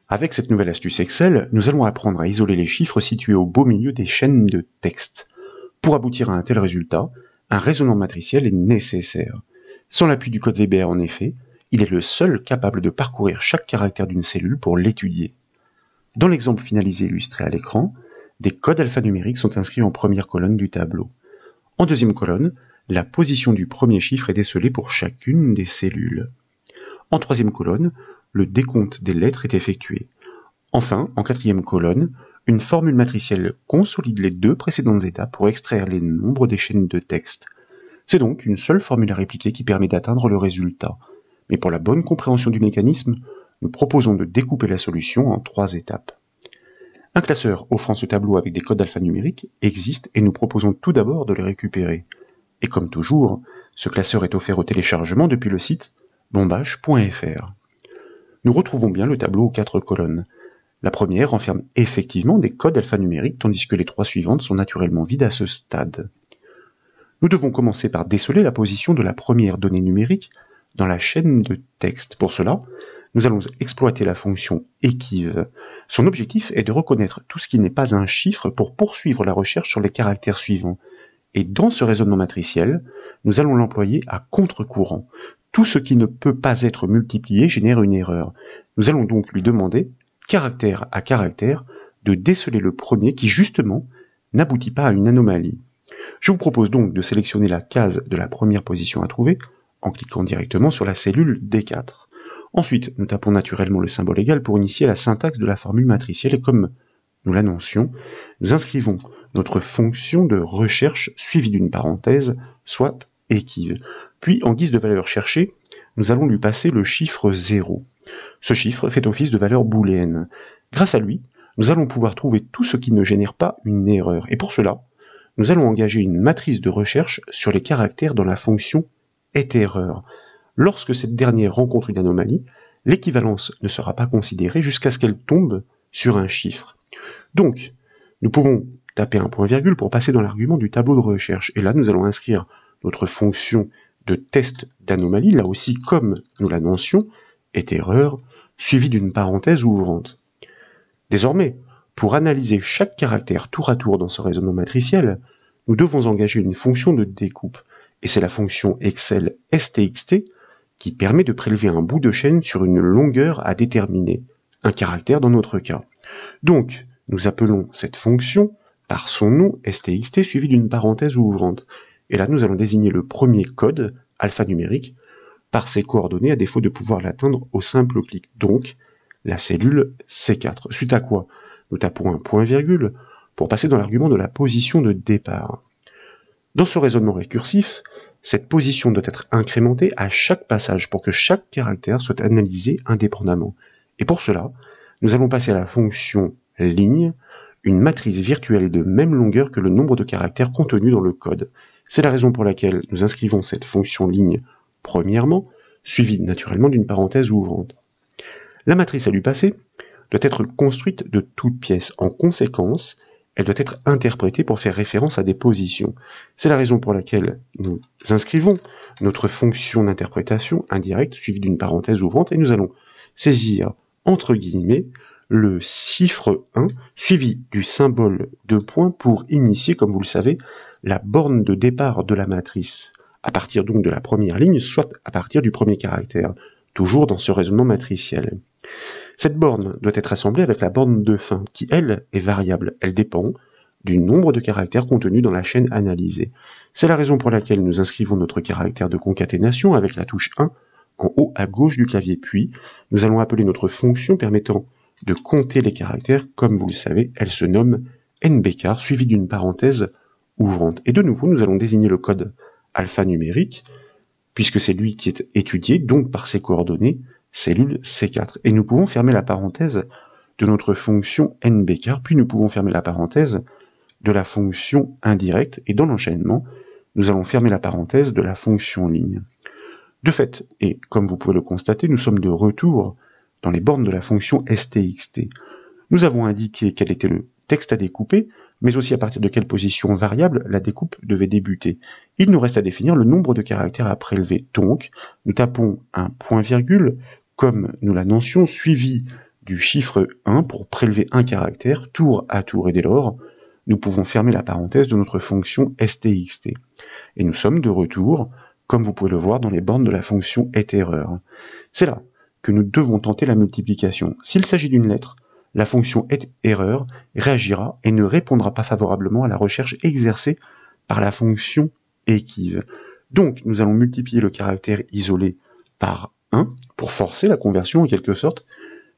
Avec cette nouvelle astuce Excel, nous allons apprendre à isoler les chiffres situés au beau milieu des chaînes de texte. Pour aboutir à un tel résultat, un raisonnement matriciel est nécessaire. Sans l'appui du code VBA en effet, il est le seul capable de parcourir chaque caractère d'une cellule pour l'étudier. Dans l'exemple finalisé illustré à l'écran, des codes alphanumériques sont inscrits en première colonne du tableau. En deuxième colonne, la position du premier chiffre est décelée pour chacune des cellules. En troisième colonne, le décompte des lettres est effectué. Enfin, en quatrième colonne, une formule matricielle consolide les deux précédentes étapes pour extraire les nombres des chaînes de texte. C'est donc une seule formule à répliquer qui permet d'atteindre le résultat. Mais pour la bonne compréhension du mécanisme, nous proposons de découper la solution en 3 étapes. Un classeur offrant ce tableau avec des codes alphanumériques existe et nous proposons tout d'abord de les récupérer. Et comme toujours, ce classeur est offert au téléchargement depuis le site bombache.fr. Nous retrouvons bien le tableau aux 4 colonnes. La première renferme effectivement des codes alphanumériques, tandis que les 3 suivantes sont naturellement vides à ce stade. Nous devons commencer par déceler la position de la première donnée numérique dans la chaîne de texte. Pour cela, nous allons exploiter la fonction équive. Son objectif est de reconnaître tout ce qui n'est pas un chiffre pour poursuivre la recherche sur les caractères suivants. Et dans ce raisonnement matriciel, nous allons l'employer à contre-courant. Tout ce qui ne peut pas être multiplié génère une erreur. Nous allons donc lui demander, caractère à caractère, de déceler le premier qui, justement, n'aboutit pas à une anomalie. Je vous propose donc de sélectionner la case de la première position à trouver en cliquant directement sur la cellule D4. Ensuite, nous tapons naturellement le symbole égal pour initier la syntaxe de la formule matricielle et comme nous l'annoncions, nous inscrivons notre fonction de recherche suivie d'une parenthèse, soit équive. Puis, en guise de valeur cherchée, nous allons lui passer le chiffre 0. Ce chiffre fait office de valeur booléenne. Grâce à lui, nous allons pouvoir trouver tout ce qui ne génère pas une erreur. Et pour cela, nous allons engager une matrice de recherche sur les caractères dans la fonction est-erreur. Lorsque cette dernière rencontre une anomalie, l'équivalence ne sera pas considérée jusqu'à ce qu'elle tombe sur un chiffre. Donc, nous pouvons taper un point-virgule pour passer dans l'argument du tableau de recherche. Et là, nous allons inscrire notre fonction de test d'anomalie, là aussi comme nous l'annoncions, est-erreur, suivie d'une parenthèse ouvrante. Désormais, pour analyser chaque caractère tour à tour dans ce raisonnement matriciel, nous devons engager une fonction de découpe, et c'est la fonction Excel stxt qui permet de prélever un bout de chaîne sur une longueur à déterminer, un caractère dans notre cas. Donc, nous appelons cette fonction par son nom stxt suivi d'une parenthèse ouvrante, et là nous allons désigner le premier code alphanumérique par ses coordonnées à défaut de pouvoir l'atteindre au simple clic, donc la cellule C4, suite à quoi nous tapons un point-virgule pour passer dans l'argument de la position de départ. Dans ce raisonnement récursif, cette position doit être incrémentée à chaque passage pour que chaque caractère soit analysé indépendamment. Et pour cela, nous allons passer à la fonction ligne, une matrice virtuelle de même longueur que le nombre de caractères contenus dans le code. C'est la raison pour laquelle nous inscrivons cette fonction ligne premièrement, suivie naturellement d'une parenthèse ouvrante. La matrice à lui passer doit être construite de toutes pièces. En conséquence, elle doit être interprétée pour faire référence à des positions. C'est la raison pour laquelle nous inscrivons notre fonction d'interprétation indirecte suivie d'une parenthèse ouvrante et nous allons saisir, entre guillemets, le chiffre 1 suivi du symbole de point pour initier, comme vous le savez, la borne de départ de la matrice, à partir donc de la première ligne, soit à partir du premier caractère, toujours dans ce raisonnement matriciel. Cette borne doit être assemblée avec la borne de fin, qui, elle, est variable. Elle dépend du nombre de caractères contenus dans la chaîne analysée. C'est la raison pour laquelle nous inscrivons notre caractère de concaténation avec la touche 1 en haut à gauche du clavier. Puis, nous allons appeler notre fonction permettant de compter les caractères. Comme vous le savez, elle se nomme nbcar, suivie d'une parenthèse ouvrante. Et de nouveau, nous allons désigner le code alphanumérique, puisque c'est lui qui est étudié, donc par ses coordonnées, cellule C4. Et nous pouvons fermer la parenthèse de notre fonction nbcar, puis nous pouvons fermer la parenthèse de la fonction indirecte, et dans l'enchaînement, nous allons fermer la parenthèse de la fonction ligne. De fait, et comme vous pouvez le constater, nous sommes de retour dans les bornes de la fonction stxt. Nous avons indiqué quel était le texte à découper, mais aussi à partir de quelle position variable la découpe devait débuter. Il nous reste à définir le nombre de caractères à prélever. Donc, nous tapons un point-virgule, comme nous l'annoncions, suivi du chiffre 1 pour prélever un caractère tour à tour, et dès lors, nous pouvons fermer la parenthèse de notre fonction stxt. Et nous sommes de retour, comme vous pouvez le voir dans les bornes de la fonction est-erreur. C'est là que nous devons tenter la multiplication. S'il s'agit d'une lettre, la fonction est-erreur réagira et ne répondra pas favorablement à la recherche exercée par la fonction équive. Donc, nous allons multiplier le caractère isolé par 1 pour forcer la conversion en quelque sorte,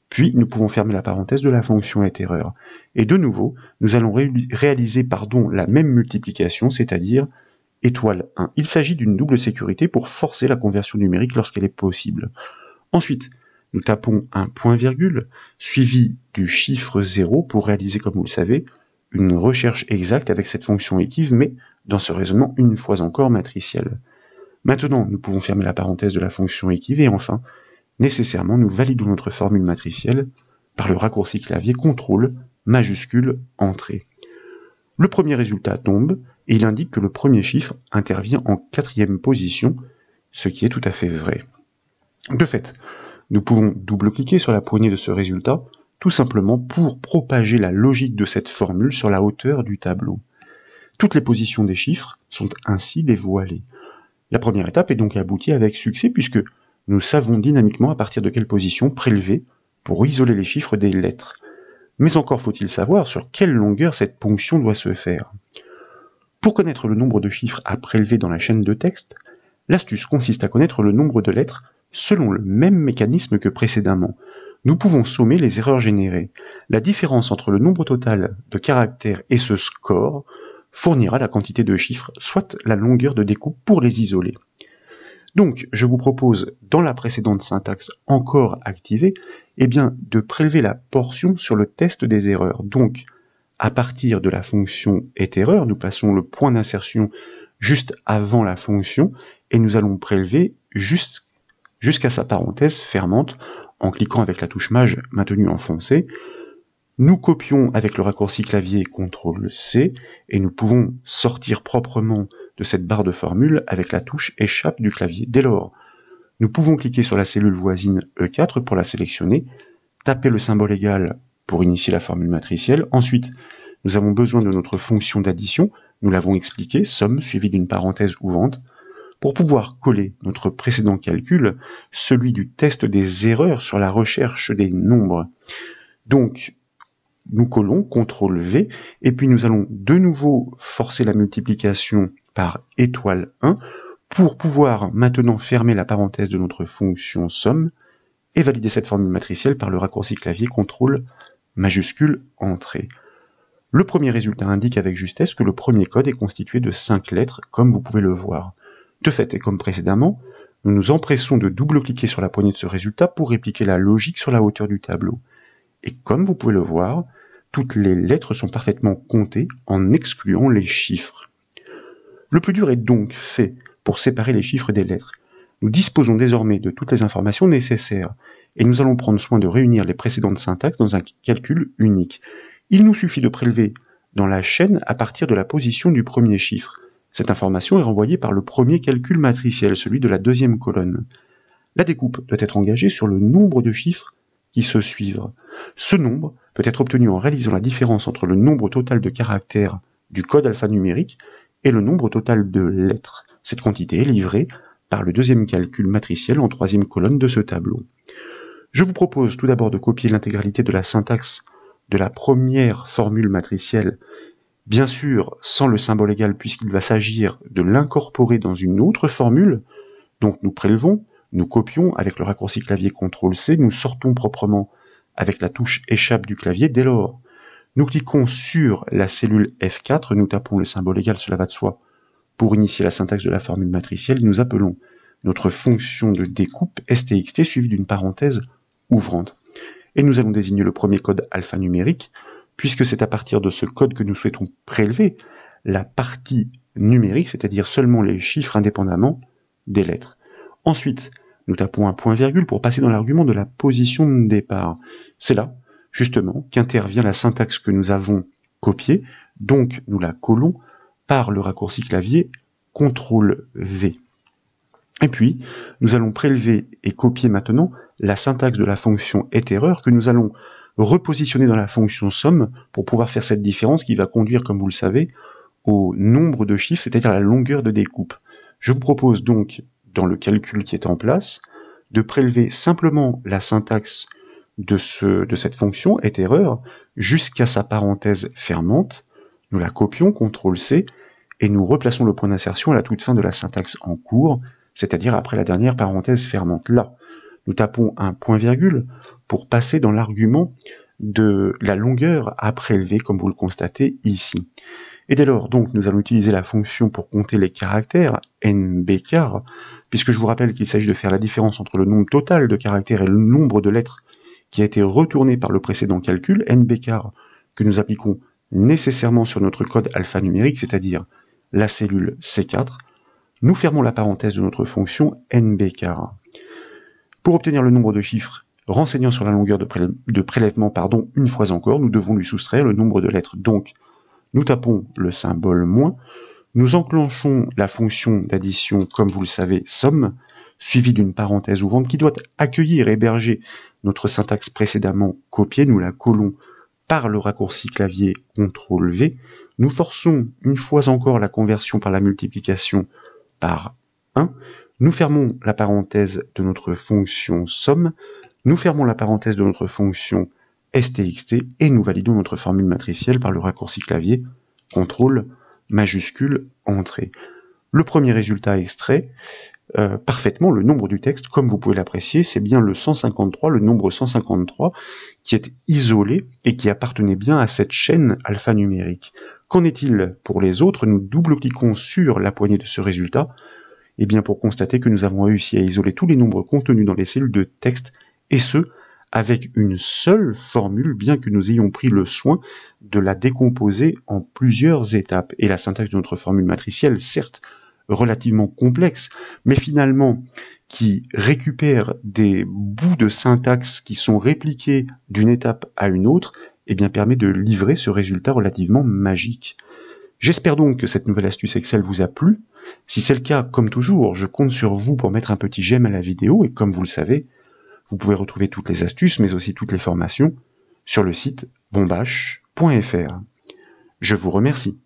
puis nous pouvons fermer la parenthèse de la fonction est-erreur. Et de nouveau, nous allons réaliser la même multiplication, c'est-à-dire étoile 1. Il s'agit d'une double sécurité pour forcer la conversion numérique lorsqu'elle est possible. Ensuite, nous tapons un point-virgule suivi du chiffre 0 pour réaliser, comme vous le savez, une recherche exacte avec cette fonction équive, mais dans ce raisonnement une fois encore matriciel. Maintenant, nous pouvons fermer la parenthèse de la fonction équive et enfin, nécessairement, nous validons notre formule matricielle par le raccourci clavier CTRL majuscule Entrée. Le premier résultat tombe et il indique que le premier chiffre intervient en 4e position, ce qui est tout à fait vrai. De fait, nous pouvons double-cliquer sur la poignée de ce résultat, tout simplement pour propager la logique de cette formule sur la hauteur du tableau. Toutes les positions des chiffres sont ainsi dévoilées. La première étape est donc aboutie avec succès puisque nous savons dynamiquement à partir de quelle position prélever pour isoler les chiffres des lettres. Mais encore faut-il savoir sur quelle longueur cette ponction doit se faire. Pour connaître le nombre de chiffres à prélever dans la chaîne de texte, l'astuce consiste à connaître le nombre de lettres selon le même mécanisme que précédemment. Nous pouvons sommer les erreurs générées. La différence entre le nombre total de caractères et ce score fournira la quantité de chiffres, soit la longueur de découpe pour les isoler. Donc, je vous propose, dans la précédente syntaxe encore activée, de prélever la portion sur le test des erreurs. Donc, à partir de la fonction est-erreur, nous passons le point d'insertion juste avant la fonction et nous allons prélever jusqu'à sa parenthèse fermante en cliquant avec la touche Maj maintenue enfoncée. Nous copions avec le raccourci clavier CTRL-C et nous pouvons sortir proprement de cette barre de formule avec la touche Échappe du clavier. Dès lors, nous pouvons cliquer sur la cellule voisine E4 pour la sélectionner, taper le symbole égal pour initier la formule matricielle. Ensuite, nous avons besoin de notre fonction d'addition, nous l'avons expliqué, somme suivie d'une parenthèse ouvrante, pour pouvoir coller notre précédent calcul, celui du test des erreurs sur la recherche des nombres. Donc, nous collons CTRL-V, et puis nous allons de nouveau forcer la multiplication par étoile 1, pour pouvoir maintenant fermer la parenthèse de notre fonction somme, et valider cette formule matricielle par le raccourci clavier CTRL majuscule Entrée. Le premier résultat indique avec justesse que le premier code est constitué de 5 lettres, comme vous pouvez le voir. De fait, et comme précédemment, nous nous empressons de double-cliquer sur la poignée de ce résultat pour répliquer la logique sur la hauteur du tableau. Et comme vous pouvez le voir, toutes les lettres sont parfaitement comptées en excluant les chiffres. Le plus dur est donc fait pour séparer les chiffres des lettres. Nous disposons désormais de toutes les informations nécessaires, et nous allons prendre soin de réunir les précédentes syntaxes dans un calcul unique. Il nous suffit de prélever dans la chaîne à partir de la position du premier chiffre. Cette information est renvoyée par le premier calcul matriciel, celui de la deuxième colonne. La découpe doit être engagée sur le nombre de chiffres qui se suivent. Ce nombre peut être obtenu en réalisant la différence entre le nombre total de caractères du code alphanumérique et le nombre total de lettres. Cette quantité est livrée par le deuxième calcul matriciel en troisième colonne de ce tableau. Je vous propose tout d'abord de copier l'intégralité de la syntaxe de la première formule matricielle, bien sûr sans le symbole égal puisqu'il va s'agir de l'incorporer dans une autre formule. Donc nous prélevons, nous copions avec le raccourci clavier CTRL-C, nous sortons proprement avec la touche Échappe du clavier. Dès lors, nous cliquons sur la cellule F4, nous tapons le symbole égal, cela va de soi. Pour initier la syntaxe de la formule matricielle, nous appelons notre fonction de découpe stxt suivie d'une parenthèse ouvrante. Et nous allons désigner le premier code alphanumérique, puisque c'est à partir de ce code que nous souhaitons prélever la partie numérique, c'est-à-dire seulement les chiffres indépendamment des lettres. Ensuite, nous tapons un point-virgule pour passer dans l'argument de la position de départ. C'est là, justement, qu'intervient la syntaxe que nous avons copiée, donc nous la collons par le raccourci clavier CTRL-V. Et puis, nous allons prélever et copier maintenant la syntaxe de la fonction est-erreur que nous allons repositionner dans la fonction somme pour pouvoir faire cette différence qui va conduire, comme vous le savez, au nombre de chiffres, c'est-à-dire à la longueur de découpe. Je vous propose donc, dans le calcul qui est en place, de prélever simplement la syntaxe de cette fonction est-erreur jusqu'à sa parenthèse fermante. Nous la copions, CTRL-C, et nous replaçons le point d'insertion à la toute fin de la syntaxe en cours, c'est-à-dire après la dernière parenthèse fermante. Là, nous tapons un point-virgule pour passer dans l'argument de la longueur à prélever, comme vous le constatez ici. Et dès lors, donc, nous allons utiliser la fonction pour compter les caractères, nbchar, puisque je vous rappelle qu'il s'agit de faire la différence entre le nombre total de caractères et le nombre de lettres qui a été retourné par le précédent calcul, nbchar, que nous appliquons nécessairement sur notre code alphanumérique, c'est-à-dire la cellule C4, nous fermons la parenthèse de notre fonction nbchar. Pour obtenir le nombre de chiffres renseignant sur la longueur de prélèvement, une fois encore, nous devons lui soustraire le nombre de lettres. Donc, nous tapons le symbole moins, nous enclenchons la fonction d'addition, comme vous le savez, somme, suivie d'une parenthèse ouvrante qui doit accueillir, héberger notre syntaxe précédemment copiée, nous la collons par le raccourci clavier CTRL-V, nous forçons une fois encore la conversion par la multiplication par 1, nous fermons la parenthèse de notre fonction somme, nous fermons la parenthèse de notre fonction stxt et nous validons notre formule matricielle par le raccourci clavier CTRL majuscule entrée. Le premier résultat extrait parfaitement le nombre du texte, comme vous pouvez l'apprécier, c'est bien le 153, le nombre 153, qui est isolé et qui appartenait bien à cette chaîne alphanumérique. Qu'en est-il pour les autres? Nous double-cliquons sur la poignée de ce résultat, et bien pour constater que nous avons réussi à isoler tous les nombres contenus dans les cellules de texte, et ce, avec une seule formule, bien que nous ayons pris le soin de la décomposer en plusieurs étapes. Et la syntaxe de notre formule matricielle, certes, relativement complexe, mais finalement qui récupère des bouts de syntaxe qui sont répliqués d'une étape à une autre, et bien permet de livrer ce résultat relativement magique. J'espère donc que cette nouvelle astuce Excel vous a plu. Si c'est le cas, comme toujours, je compte sur vous pour mettre un petit j'aime à la vidéo, et comme vous le savez, vous pouvez retrouver toutes les astuces, mais aussi toutes les formations, sur le site bombache.fr. Je vous remercie.